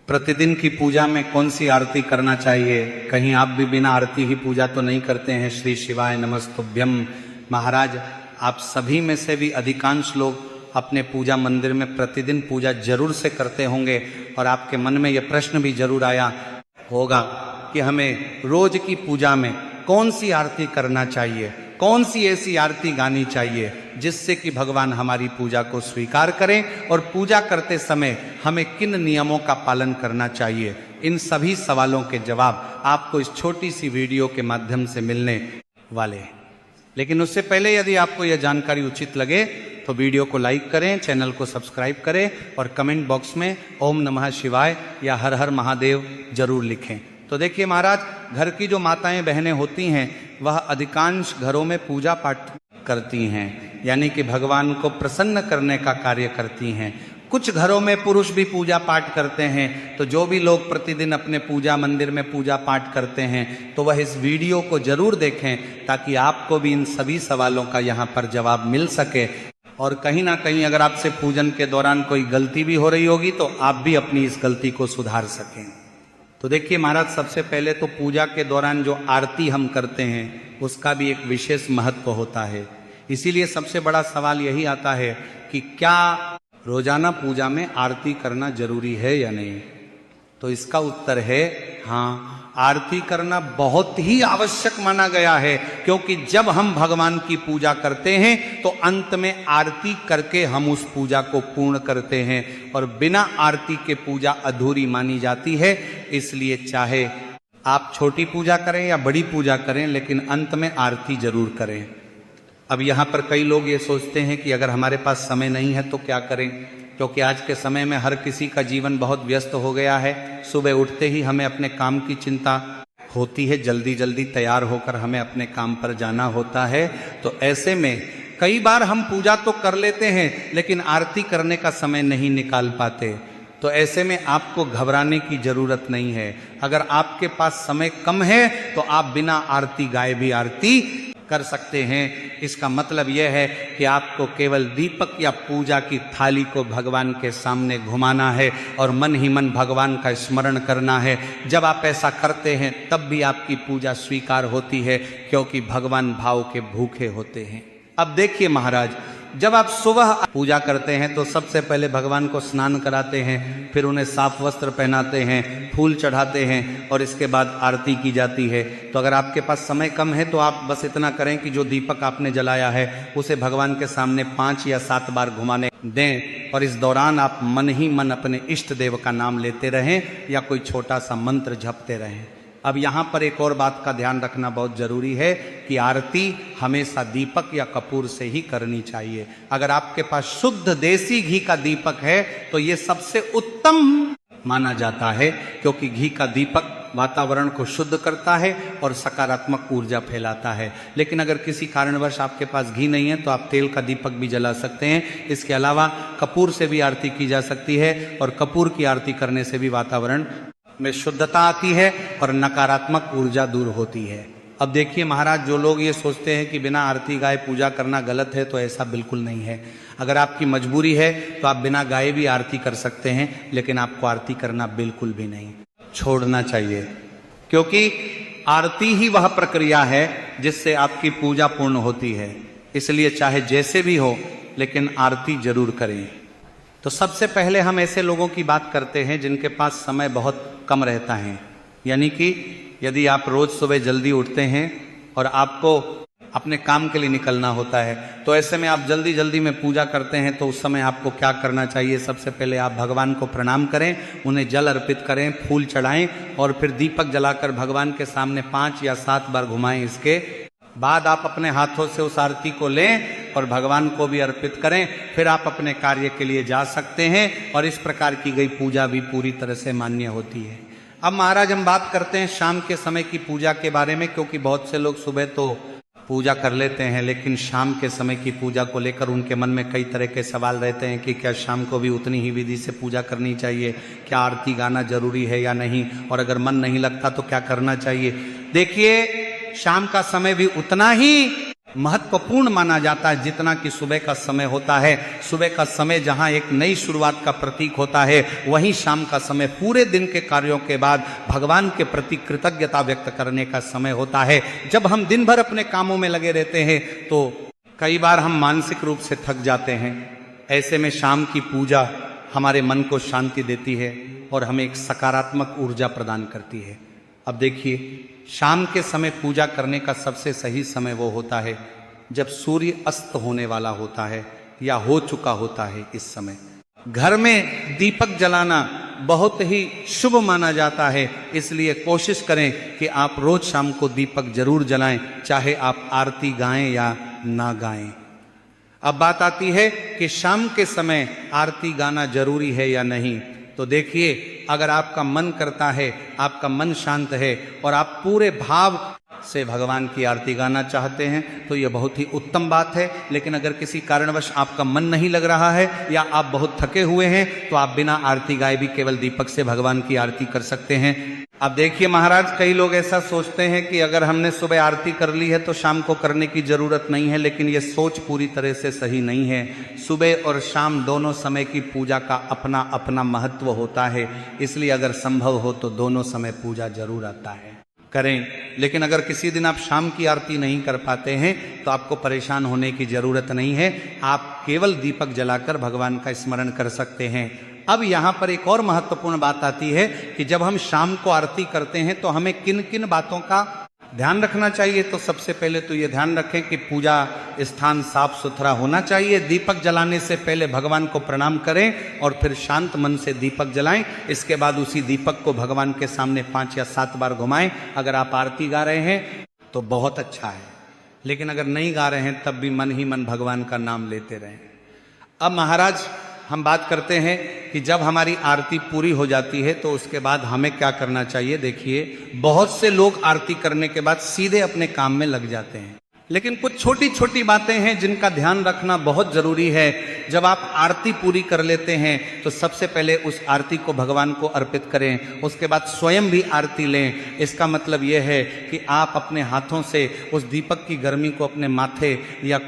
प्रतिदिन की पूजा में कौन सी आरती करना चाहिए? कहीं आप भी बिना आरती ही पूजा तो नहीं करते हैं? श्री शिवाय नमस्तुभ्यम। महाराज, आप सभी में से भी अधिकांश लोग अपने पूजा मंदिर में प्रतिदिन पूजा जरूर से करते होंगे और आपके मन में यह प्रश्न भी जरूर आया होगा कि हमें रोज की पूजा में कौन सी आरती करना चाहिए, कौन सी ऐसी आरती गानी चाहिए जिससे कि भगवान हमारी पूजा को स्वीकार करें और पूजा करते समय हमें किन नियमों का पालन करना चाहिए। इन सभी सवालों के जवाब आपको इस छोटी सी वीडियो के माध्यम से मिलने वाले हैं। लेकिन उससे पहले यदि आपको यह जानकारी उचित लगे तो वीडियो को लाइक करें, चैनल को सब्सक्राइब करें और कमेंट बॉक्स में ओम नमः शिवाय या हर हर महादेव जरूर लिखें। तो देखिए महाराज, घर की जो माताएं बहनें होती हैं वह अधिकांश घरों में पूजा पाठ करती हैं, यानी कि भगवान को प्रसन्न करने का कार्य करती हैं। कुछ घरों में पुरुष भी पूजा पाठ करते हैं। तो जो भी लोग प्रतिदिन अपने पूजा मंदिर में पूजा पाठ करते हैं तो वह इस वीडियो को जरूर देखें ताकि आपको भी इन सभी सवालों का यहाँ पर जवाब मिल सके। और कहीं ना कहीं अगर आपसे पूजन के दौरान कोई गलती भी हो रही होगी तो आप भी अपनी इस गलती को सुधार सकें। तो देखिए महाराज, सबसे पहले तो पूजा के दौरान जो आरती हम करते हैं उसका भी एक विशेष महत्व होता है। इसीलिए सबसे बड़ा सवाल यही आता है कि क्या रोजाना पूजा में आरती करना जरूरी है या नहीं? तो इसका उत्तर है हाँ, आरती करना बहुत ही आवश्यक माना गया है, क्योंकि जब हम भगवान की पूजा करते हैं तो अंत में आरती करके हम उस पूजा को पूर्ण करते हैं और बिना आरती के पूजा अधूरी मानी जाती है। इसलिए चाहे आप छोटी पूजा करें या बड़ी पूजा करें, लेकिन अंत में आरती जरूर करें। अब यहाँ पर कई लोग ये सोचते हैं कि अगर हमारे पास समय नहीं है तो क्या करें, क्योंकि आज के समय में हर किसी का जीवन बहुत व्यस्त हो गया है। सुबह उठते ही हमें अपने काम की चिंता होती है, जल्दी जल्दी तैयार होकर हमें अपने काम पर जाना होता है। तो ऐसे में कई बार हम पूजा तो कर लेते हैं लेकिन आरती करने का समय नहीं निकाल पाते। तो ऐसे में आपको घबराने की जरूरत नहीं है। अगर आपके पास समय कम है तो आप बिना आरती गाए भी आरती कर सकते हैं। इसका मतलब यह है कि आपको केवल दीपक या पूजा की थाली को भगवान के सामने घुमाना है और मन ही मन भगवान का स्मरण करना है। जब आप ऐसा करते हैं तब भी आपकी पूजा स्वीकार होती है, क्योंकि भगवान भाव के भूखे होते हैं। अब देखिए महाराज, जब आप सुबह पूजा करते हैं तो सबसे पहले भगवान को स्नान कराते हैं, फिर उन्हें साफ वस्त्र पहनाते हैं, फूल चढ़ाते हैं और इसके बाद आरती की जाती है। तो अगर आपके पास समय कम है तो आप बस इतना करें कि जो दीपक आपने जलाया है उसे भगवान के सामने 5 या 7 बार घुमाने दें और इस दौरान आप मन ही मन अपने इष्ट देव का नाम लेते रहें या कोई छोटा सा मंत्र जपते रहें। अब यहाँ पर एक और बात का ध्यान रखना बहुत जरूरी है कि आरती हमेशा दीपक या कपूर से ही करनी चाहिए। अगर आपके पास शुद्ध देसी घी का दीपक है तो ये सबसे उत्तम माना जाता है, क्योंकि घी का दीपक वातावरण को शुद्ध करता है और सकारात्मक ऊर्जा फैलाता है। लेकिन अगर किसी कारणवश आपके पास घी नहीं है तो आप तेल का दीपक भी जला सकते हैं। इसके अलावा कपूर से भी आरती की जा सकती है और कपूर की आरती करने से भी वातावरण में शुद्धता आती है और नकारात्मक ऊर्जा दूर होती है। अब देखिए महाराज, जो लोग ये सोचते हैं कि बिना आरती गाए पूजा करना गलत है, तो ऐसा बिल्कुल नहीं है। अगर आपकी मजबूरी है तो आप बिना गाए भी आरती कर सकते हैं, लेकिन आपको आरती करना बिल्कुल भी नहीं छोड़ना चाहिए, क्योंकि आरती ही वह प्रक्रिया है जिससे आपकी पूजा पूर्ण होती है। इसलिए चाहे जैसे भी हो लेकिन आरती जरूर करें। तो सबसे पहले हम ऐसे लोगों की बात करते हैं जिनके पास समय बहुत कम रहता है। यानी कि यदि आप रोज सुबह जल्दी उठते हैं और आपको अपने काम के लिए निकलना होता है, तो ऐसे में आप जल्दी जल्दी में पूजा करते हैं, तो उस समय आपको क्या करना चाहिए? सबसे पहले आप भगवान को प्रणाम करें, उन्हें जल अर्पित करें, फूल चढ़ाएं और फिर दीपक जलाकर भगवान के सामने 5 या 7 बार घुमाएं। इसके बाद आप अपने हाथों से उस आरती को लें और भगवान को भी अर्पित करें। फिर आप अपने कार्य के लिए जा सकते हैं और इस प्रकार की गई पूजा भी पूरी तरह से मान्य होती है। अब महाराज, हम बात करते हैं शाम के समय की पूजा के बारे में, क्योंकि बहुत से लोग सुबह तो पूजा कर लेते हैं लेकिन शाम के समय की पूजा को लेकर उनके मन में कई तरह के सवाल रहते हैं कि क्या शाम को भी उतनी ही विधि से पूजा करनी चाहिए, क्या आरती गाना जरूरी है या नहीं, और अगर मन नहीं लगता तो क्या करना चाहिए। देखिए, शाम का समय भी उतना ही महत्वपूर्ण माना जाता है जितना कि सुबह का समय होता है। सुबह का समय जहां एक नई शुरुआत का प्रतीक होता है, वहीं शाम का समय पूरे दिन के कार्यों के बाद भगवान के प्रति कृतज्ञता व्यक्त करने का समय होता है। जब हम दिन भर अपने कामों में लगे रहते हैं तो कई बार हम मानसिक रूप से थक जाते हैं। ऐसे में शाम की पूजा हमारे मन को शांति देती है और हमें एक सकारात्मक ऊर्जा प्रदान करती है। अब देखिए, शाम के समय पूजा करने का सबसे सही समय वो होता है जब सूर्य अस्त होने वाला होता है या हो चुका होता है। इस समय घर में दीपक जलाना बहुत ही शुभ माना जाता है, इसलिए कोशिश करें कि आप रोज शाम को दीपक जरूर जलाएं, चाहे आप आरती गाएं या ना गाएं। अब बात आती है कि शाम के समय आरती गाना जरूरी है या नहीं। तो देखिए, अगर आपका मन करता है, आपका मन शांत है और आप पूरे भाव से भगवान की आरती गाना चाहते हैं तो यह बहुत ही उत्तम बात है। लेकिन अगर किसी कारणवश आपका मन नहीं लग रहा है या आप बहुत थके हुए हैं तो आप बिना आरती गाए भी केवल दीपक से भगवान की आरती कर सकते हैं। अब देखिए महाराज, कई लोग ऐसा सोचते हैं कि अगर हमने सुबह आरती कर ली है तो शाम को करने की जरूरत नहीं है, लेकिन यह सोच पूरी तरह से सही नहीं है। सुबह और शाम दोनों समय की पूजा का अपना अपना महत्व होता है, इसलिए अगर संभव हो तो दोनों समय पूजा जरूर आता है, करें। लेकिन अगर किसी दिन आप शाम की आरती नहीं कर पाते हैं तो आपको परेशान होने की जरूरत नहीं है, आप केवल दीपक जलाकर भगवान का स्मरण कर सकते हैं। अब यहाँ पर एक और महत्वपूर्ण बात आती है कि जब हम शाम को आरती करते हैं तो हमें किन किन बातों का ध्यान रखना चाहिए। तो सबसे पहले तो ये ध्यान रखें कि पूजा स्थान साफ सुथरा होना चाहिए। दीपक जलाने से पहले भगवान को प्रणाम करें और फिर शांत मन से दीपक जलाएं। इसके बाद उसी दीपक को भगवान के सामने 5 या 7 बार घुमाएं। अगर आप आरती गा रहे हैं तो बहुत अच्छा है, लेकिन अगर नहीं गा रहे हैं तब भी मन ही मन भगवान का नाम लेते रहें। अब महाराज, हम बात करते हैं कि जब हमारी आरती पूरी हो जाती है तो उसके बाद हमें क्या करना चाहिए। देखिए, बहुत से लोग आरती करने के बाद सीधे अपने काम में लग जाते हैं, लेकिन कुछ छोटी छोटी बातें हैं जिनका ध्यान रखना बहुत जरूरी है। जब आप आरती पूरी कर लेते हैं तो सबसे पहले उस आरती को भगवान को अर्पित करें, उसके बाद स्वयं भी आरती लें। इसका मतलब यह है कि आप अपने हाथों से उस दीपक की गर्मी को अपने माथे या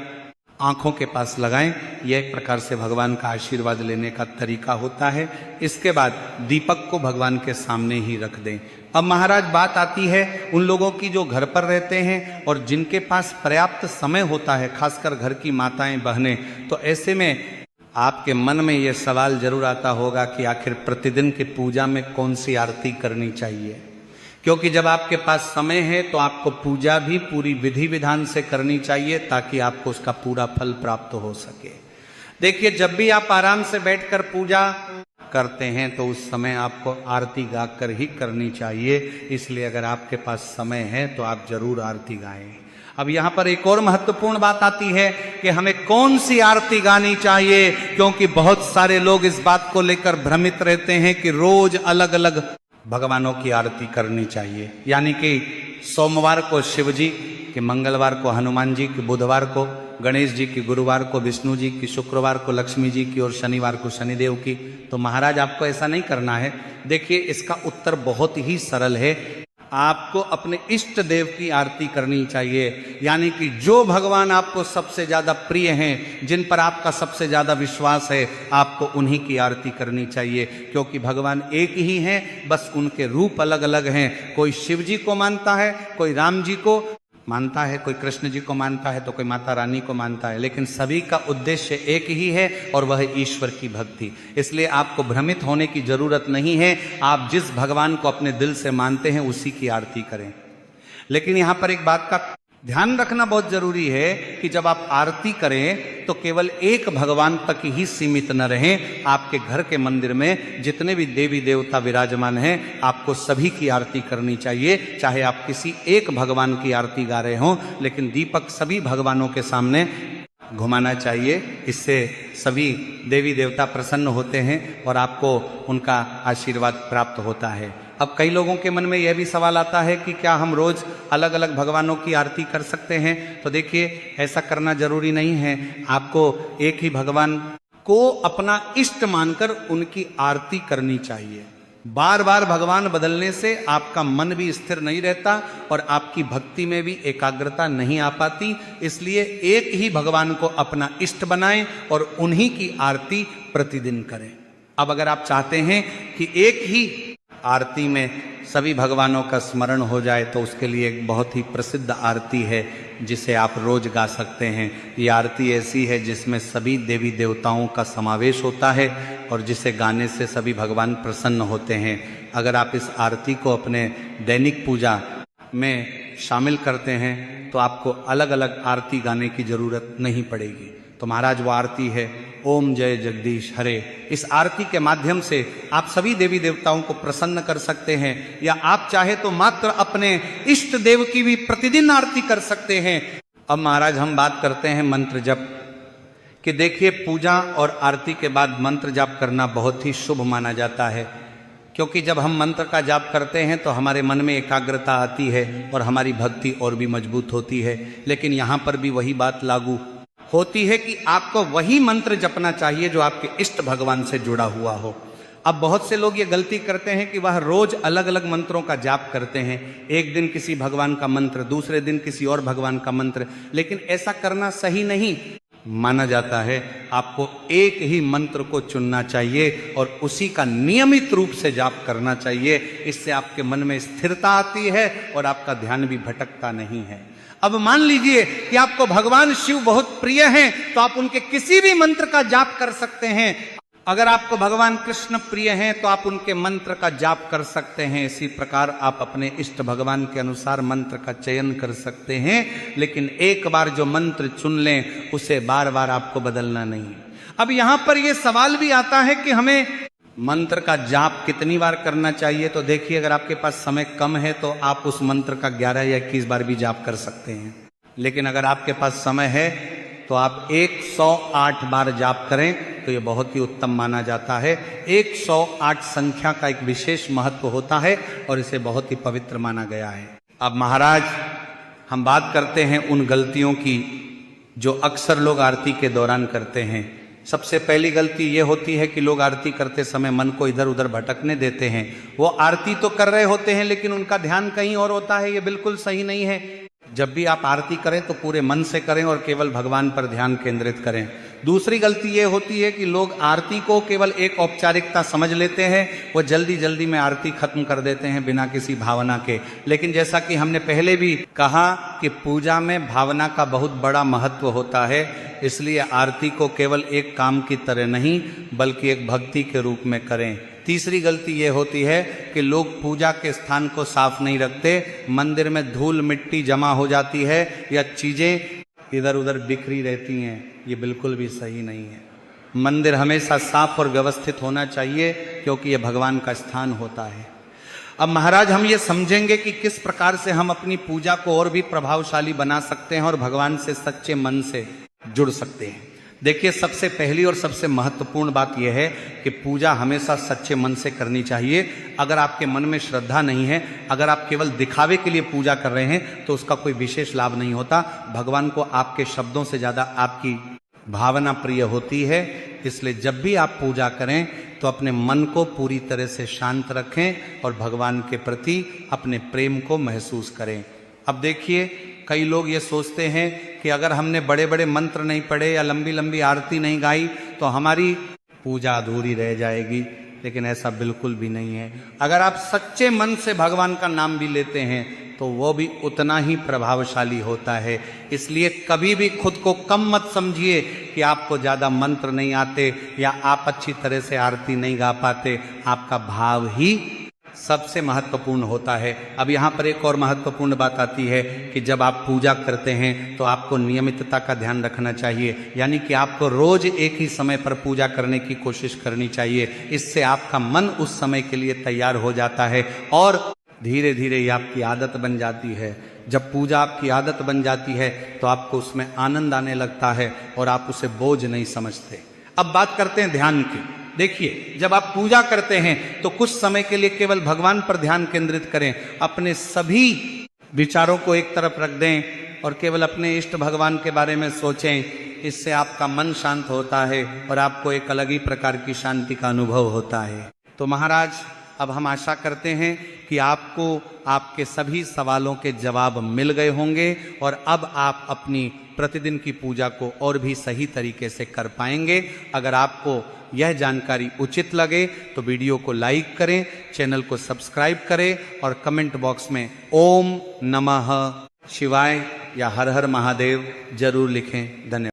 आंखों के पास लगाएं। यह एक प्रकार से भगवान का आशीर्वाद लेने का तरीका होता है। इसके बाद दीपक को भगवान के सामने ही रख दें। अब महाराज, बात आती है उन लोगों की जो घर पर रहते हैं और जिनके पास पर्याप्त समय होता है, खासकर घर की माताएं बहनें। तो ऐसे में आपके मन में यह सवाल जरूर आता होगा कि आखिर प्रतिदिन की पूजा में कौन सी आरती करनी चाहिए, क्योंकि जब आपके पास समय है तो आपको पूजा भी पूरी विधि विधान से करनी चाहिए ताकि आपको उसका पूरा फल प्राप्त हो सके। देखिए, जब भी आप आराम से बैठकर पूजा करते हैं तो उस समय आपको आरती गाकर ही करनी चाहिए। इसलिए अगर आपके पास समय है तो आप जरूर आरती गाएं। अब यहाँ पर एक और महत्वपूर्ण बात आती है कि हमें कौन सी आरती गानी चाहिए, क्योंकि बहुत सारे लोग इस बात को लेकर भ्रमित रहते हैं कि रोज अलग अलग भगवानों की आरती करनी चाहिए। यानी कि सोमवार को शिव जी की, मंगलवार को हनुमान जी की, बुधवार को गणेश जी की, गुरुवार को विष्णु जी की, शुक्रवार को लक्ष्मी जी की और शनिवार को शनिदेव की। तो महाराज, आपको ऐसा नहीं करना है। देखिए, इसका उत्तर बहुत ही सरल है। आपको अपने इष्ट देव की आरती करनी चाहिए, यानी कि जो भगवान आपको सबसे ज्यादा प्रिय हैं, जिन पर आपका सबसे ज्यादा विश्वास है, आपको उन्हीं की आरती करनी चाहिए। क्योंकि भगवान एक ही हैं, बस उनके रूप अलग अलग हैं। कोई शिव जी को मानता है, कोई राम जी को मानता है, कोई कृष्ण जी को मानता है, तो कोई माता रानी को मानता है, लेकिन सभी का उद्देश्य एक ही है और वह ईश्वर की भक्ति। इसलिए आपको भ्रमित होने की जरूरत नहीं है। आप जिस भगवान को अपने दिल से मानते हैं उसी की आरती करें। लेकिन यहाँ पर एक बात का ध्यान रखना बहुत जरूरी है कि जब आप आरती करें तो केवल एक भगवान तक ही सीमित न रहें। आपके घर के मंदिर में जितने भी देवी देवता विराजमान हैं, आपको सभी की आरती करनी चाहिए। चाहे आप किसी एक भगवान की आरती गा रहे हों, लेकिन दीपक सभी भगवानों के सामने घुमाना चाहिए। इससे सभी देवी देवता प्रसन्न होते हैं और आपको उनका आशीर्वाद प्राप्त होता है। अब कई लोगों के मन में यह भी सवाल आता है कि क्या हम रोज अलग अलग भगवानों की आरती कर सकते हैं। तो देखिए, ऐसा करना जरूरी नहीं है। आपको एक ही भगवान को अपना इष्ट मानकर उनकी आरती करनी चाहिए। बार बार भगवान बदलने से आपका मन भी स्थिर नहीं रहता और आपकी भक्ति में भी एकाग्रता नहीं आ पाती। इसलिए एक ही भगवान को अपना इष्ट बनाएं और उन्हीं की आरती प्रतिदिन करें। अब अगर आप चाहते हैं कि एक ही आरती में सभी भगवानों का स्मरण हो जाए तो उसके लिए एक बहुत ही प्रसिद्ध आरती है जिसे आप रोज गा सकते हैं। ये आरती ऐसी है जिसमें सभी देवी देवताओं का समावेश होता है और जिसे गाने से सभी भगवान प्रसन्न होते हैं। अगर आप इस आरती को अपने दैनिक पूजा में शामिल करते हैं तो आपको अलग अलग आरती गाने की जरूरत नहीं पड़ेगी। तो महाराज वो आरती है ओम जय जगदीश हरे। इस आरती के माध्यम से आप सभी देवी देवताओं को प्रसन्न कर सकते हैं, या आप चाहे तो मात्र अपने इष्ट देव की भी प्रतिदिन आरती कर सकते हैं। अब महाराज हम बात करते हैं मंत्र जप कि देखिए पूजा और आरती के बाद मंत्र जाप करना बहुत ही शुभ माना जाता है, क्योंकि जब हम मंत्र का जाप करते हैं तो हमारे मन में एकाग्रता आती है और हमारी भक्ति और भी मजबूत होती है। लेकिन यहाँ पर भी वही बात लागू होती है कि आपको वही मंत्र जपना चाहिए जो आपके इष्ट भगवान से जुड़ा हुआ हो। अब बहुत से लोग ये गलती करते हैं कि वह रोज अलग अलग मंत्रों का जाप करते हैं, एक दिन किसी भगवान का मंत्र, दूसरे दिन किसी और भगवान का मंत्र, लेकिन ऐसा करना सही नहीं माना जाता है। आपको एक ही मंत्र को चुनना चाहिए और उसी का नियमित रूप से जाप करना चाहिए। इससे आपके मन में स्थिरता आती है और आपका ध्यान भी भटकता नहीं है। अब मान लीजिए कि आपको भगवान शिव बहुत प्रिय हैं तो आप उनके किसी भी मंत्र का जाप कर सकते हैं। अगर आपको भगवान कृष्ण प्रिय हैं तो आप उनके मंत्र का जाप कर सकते हैं। इसी प्रकार आप अपने इष्ट भगवान के अनुसार मंत्र का चयन कर सकते हैं, लेकिन एक बार जो मंत्र चुन लें उसे बार बार आपको बदलना नहीं। अब यहां पर यह सवाल भी आता है कि हमें मंत्र का जाप कितनी बार करना चाहिए। तो देखिए, अगर आपके पास समय कम है तो आप उस मंत्र का 11 या 21 बार भी जाप कर सकते हैं, लेकिन अगर आपके पास समय है तो आप 108 बार जाप करें तो ये बहुत ही उत्तम माना जाता है। 108 संख्या का एक विशेष महत्व होता है और इसे बहुत ही पवित्र माना गया है। अब महाराज हम बात करते हैं उन गलतियों की जो अक्सर लोग आरती के दौरान करते हैं। सबसे पहली गलती ये होती है कि लोग आरती करते समय मन को इधर उधर भटकने देते हैं। वो आरती तो कर रहे होते हैं लेकिन उनका ध्यान कहीं और होता है। ये बिल्कुल सही नहीं है। जब भी आप आरती करें तो पूरे मन से करें और केवल भगवान पर ध्यान केंद्रित करें। दूसरी गलती ये होती है कि लोग आरती को केवल एक औपचारिकता समझ लेते हैं, वो जल्दी जल्दी में आरती खत्म कर देते हैं बिना किसी भावना के। लेकिन जैसा कि हमने पहले भी कहा कि पूजा में भावना का बहुत बड़ा महत्व होता है, इसलिए आरती को केवल एक काम की तरह नहीं बल्कि एक भक्ति के रूप में करें। तीसरी गलती ये होती है कि लोग पूजा के स्थान को साफ नहीं रखते, मंदिर में धूल मिट्टी जमा हो जाती है या चीजें इधर उधर बिखरी रहती हैं। ये बिल्कुल भी सही नहीं है। मंदिर हमेशा साफ और व्यवस्थित होना चाहिए क्योंकि ये भगवान का स्थान होता है। अब महाराज हम ये समझेंगे कि किस प्रकार से हम अपनी पूजा को और भी प्रभावशाली बना सकते हैं और भगवान से सच्चे मन से जुड़ सकते हैं। देखिए, सबसे पहली और सबसे महत्वपूर्ण बात यह है कि पूजा हमेशा सच्चे मन से करनी चाहिए। अगर आपके मन में श्रद्धा नहीं है, अगर आप केवल दिखावे के लिए पूजा कर रहे हैं तो उसका कोई विशेष लाभ नहीं होता। भगवान को आपके शब्दों से ज्यादा आपकी भावना प्रिय होती है। इसलिए जब भी आप पूजा करें तो अपने मन को पूरी तरह से शांत रखें और भगवान के प्रति अपने प्रेम को महसूस करें। अब देखिए, कई लोग ये सोचते हैं कि अगर हमने बड़े बड़े मंत्र नहीं पढ़े या लंबी लंबी आरती नहीं गाई तो हमारी पूजा अधूरी रह जाएगी, लेकिन ऐसा बिल्कुल भी नहीं है। अगर आप सच्चे मन से भगवान का नाम भी लेते हैं तो वो भी उतना ही प्रभावशाली होता है। इसलिए कभी भी खुद को कम मत समझिए कि आपको ज़्यादा मंत्र नहीं आते या आप अच्छी तरह से आरती नहीं गा पाते। आपका भाव ही सबसे महत्वपूर्ण होता है। अब यहाँ पर एक और महत्वपूर्ण बात आती है कि जब आप पूजा करते हैं तो आपको नियमितता का ध्यान रखना चाहिए, यानी कि आपको रोज एक ही समय पर पूजा करने की कोशिश करनी चाहिए। इससे आपका मन उस समय के लिए तैयार हो जाता है और धीरे धीरे ये आपकी आदत बन जाती है। जब पूजा आपकी आदत बन जाती है तो आपको उसमें आनंद आने लगता है और आप उसे बोझ नहीं समझते। अब बात करते हैं ध्यान की। देखिए, जब आप पूजा करते हैं तो कुछ समय के लिए केवल भगवान पर ध्यान केंद्रित करें। अपने सभी विचारों को एक तरफ रख दें और केवल अपने इष्ट भगवान के बारे में सोचें। इससे आपका मन शांत होता है और आपको एक अलग ही प्रकार की शांति का अनुभव होता है। तो महाराज अब हम आशा करते हैं कि आपको आपके सभी सवालों के जवाब मिल गए होंगे और अब आप अपनी प्रतिदिन की पूजा को और भी सही तरीके से कर पाएंगे। अगर आपको यह जानकारी उचित लगे तो वीडियो को लाइक करें, चैनल को सब्सक्राइब करें और कमेंट बॉक्स में ओम नमः शिवाय या हर हर महादेव जरूर लिखें। धन्यवाद।